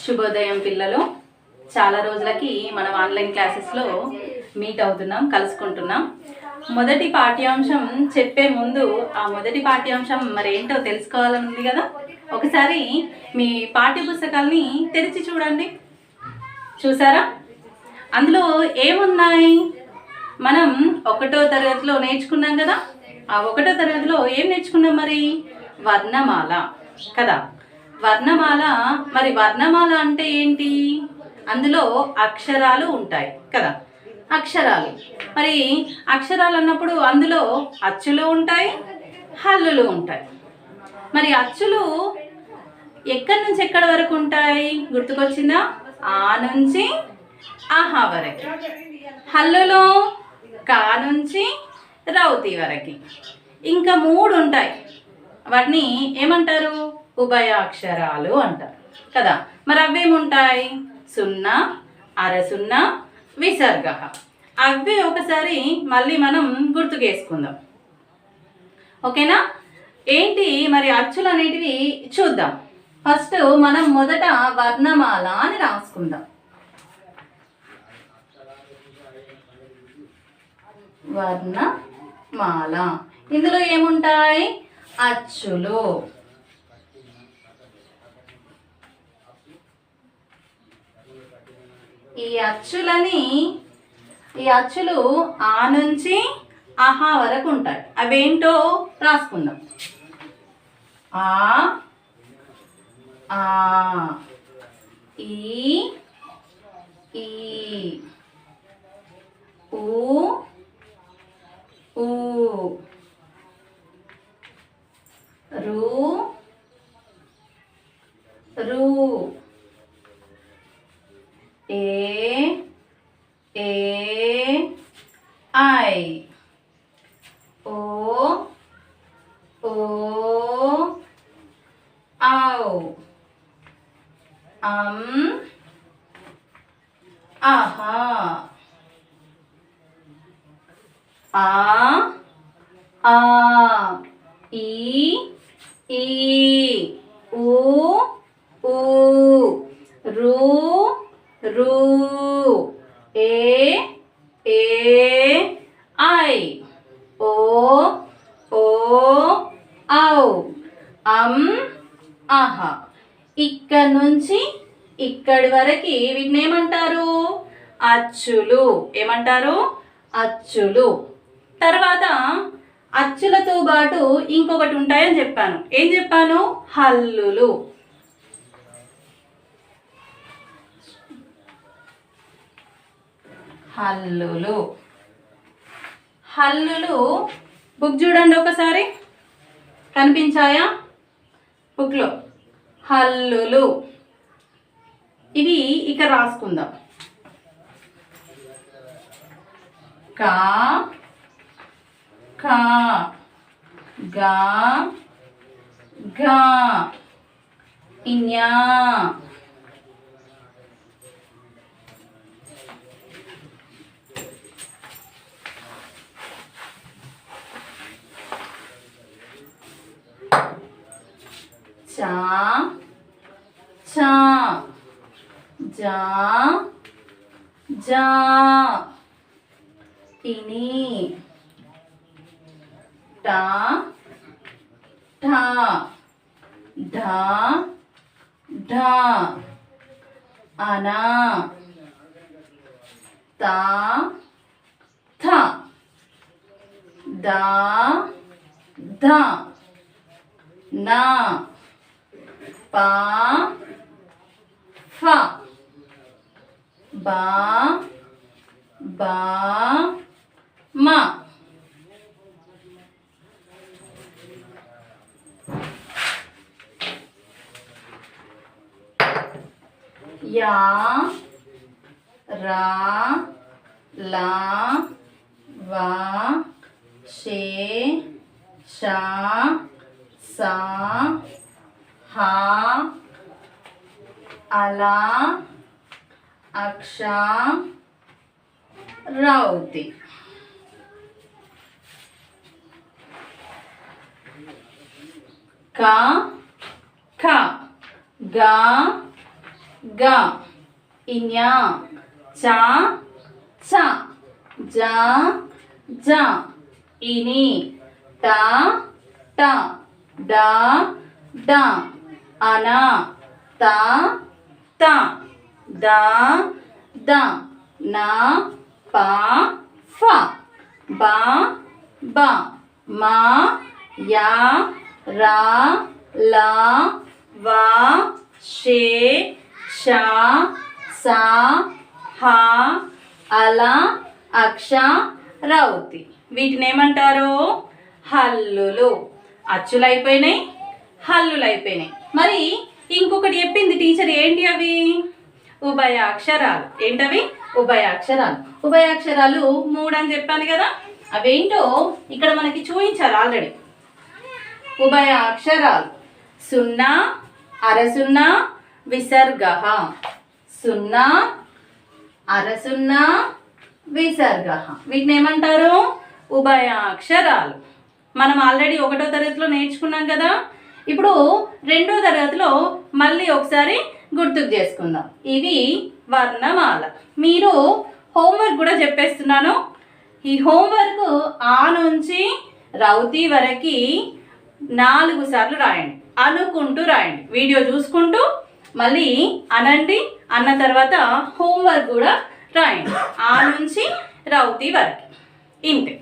శుభోదయం పిల్లలు. చాలా రోజులకి మనం ఆన్లైన్ క్లాసెస్లో మీట్ అవుతున్నాం, కలుసుకుంటున్నాం. మొదటి పాఠ్యాంశం చెప్పే ముందు ఆ మొదటి పాఠ్యాంశం మరేంటో తెలుసుకోవాలని ఉంది కదా. ఒకసారి మీ పాఠ్య పుస్తకాల్ని తెరిచి చూడండి. చూసారా? అందులో ఏమున్నాయి? మనం 1వ తరగతిలో నేర్చుకున్నాం కదా. ఆ 1వ తరగతిలో ఏం నేర్చుకున్నాం? మరి వర్ణమాల కదా. వర్ణమాల. మరి వర్ణమాల అంటే ఏంటి? అందులో అక్షరాలు ఉంటాయి కదా. అక్షరాలు. మరి అక్షరాలు అన్నప్పుడు అందులో అచ్చులు ఉంటాయి, హల్లులు ఉంటాయి. మరి అచ్చులు ఎక్కడి నుంచి ఎక్కడి వరకు ఉంటాయి? గుర్తుకొచ్చిందా? ఆ నుంచి ఆహా వరకు. హల్లులు కా నుంచి రౌతి వరకు. ఇంకా 3 ఉంటాయి. వాటిని ఏమంటారు? ఉభయాక్షరాలు అంటారు కదా. మరి అవేముంటాయి? సున్నా, అరసున్నా, విసర్గ. అవి ఒకసారి మళ్ళీ మనం గుర్తుకేసుకుందాం. ఓకేనా? ఏంటి మరి అచ్చులు అనేటివి చూద్దాం. ఫస్ట్ మనం మొదట వర్ణమాల అని రాసుకుందాం. వర్ణమాల. ఇందులో ఏముంటాయి? అచ్చులు. ఈ అచ్చులు ఆ నుంచి ఆహా వరకు ఉంటాయి. అవేంటో రాసుకుందాం. ఆ, ఈ, ఊ, రు, ఏ, ఐ, ఓ, ఔ, ఆహా, ఆ, ఈ, ఊ, రు, ఏ, ఐ, ఓ, ఔ, ఆహా. ఇక్కడి నుంచి ఇక్కడి వరకు వీటిని ఏమంటారు? అచ్చులు. ఏమంటారు? అచ్చులు. తర్వాత అచ్చులతో పాటు ఇంకొకటి ఉంటాయని చెప్పాను. ఏం చెప్పాను? హల్లులు. హల్లులు. హల్లులు బుక్ చూడండి ఒకసారి. కనిపించాయా బుక్లో? హల్లులు. ఇవి ఇక రాసుకుందాం. కా, ఖా, గా, ఘా, ఇన్యా, చా, చా, జా, జా, ఇని, టా, ఠా, ఢా, ఢా, అనా, తా, థా, దా, ధా, నా, పా, ఫా, బా, బా, మా. యా, రా, లా, వా, షే, షా, సా, హా, అలా, అక్ష, రౌతి. క, ఖ, గా, గ ఇన్యా చ చ జ జ ఇని ట ట డ డ అన త త ద ద న ప ఫ బ బ మ యా రా లా వా షే షా సా హా అల అక్ష రౌతి. వీటిని ఏమంటారు? హల్లులు. అచ్చులు అయిపోయినాయి, హల్లులు అయిపోయినాయి. మరి ఇంకొకటి చెప్పింది టీచర్, ఏంటి అవి? ఉభయాక్షరాలు. ఏంటవి? ఉభయాక్షరాలు. ఉభయాక్షరాలు 3 అని చెప్పాను కదా, అవేంటో ఇక్కడ మనకి చూపించారు ఆల్రెడీ. ఉభయాక్షరాలు సున్నా, అరసున్నా, విసర్గ. సున్నా, అరసున్నా, విసర్గ. వీటిని ఏమంటారు? ఉభయాక్షరాలు. మనం ఆల్రెడీ 1వ తరగతిలో నేర్చుకున్నాం కదా. ఇప్పుడు 2వ తరగతిలో మళ్ళీ ఒకసారి గుర్తుకు చేసుకుందాం. ఇవి వర్ణమాల. మీరు హోంవర్క్ కూడా చెప్పేస్తున్నాను. ఈ హోంవర్క్ ఆ నుంచి రౌతి వరకు 4 సార్లు రాయండి. అనుకుంటూ రాయండి, వీడియో చూసుకుంటూ మళ్ళీ అనండి. అన్న తర్వాత హోంవర్క్ కూడా రాయండి, ఆ నుంచి రౌతి వరకు. ఇంతే.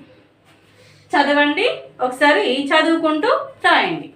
చదవండి, ఒకసారి చదువుకుంటూ రాయండి.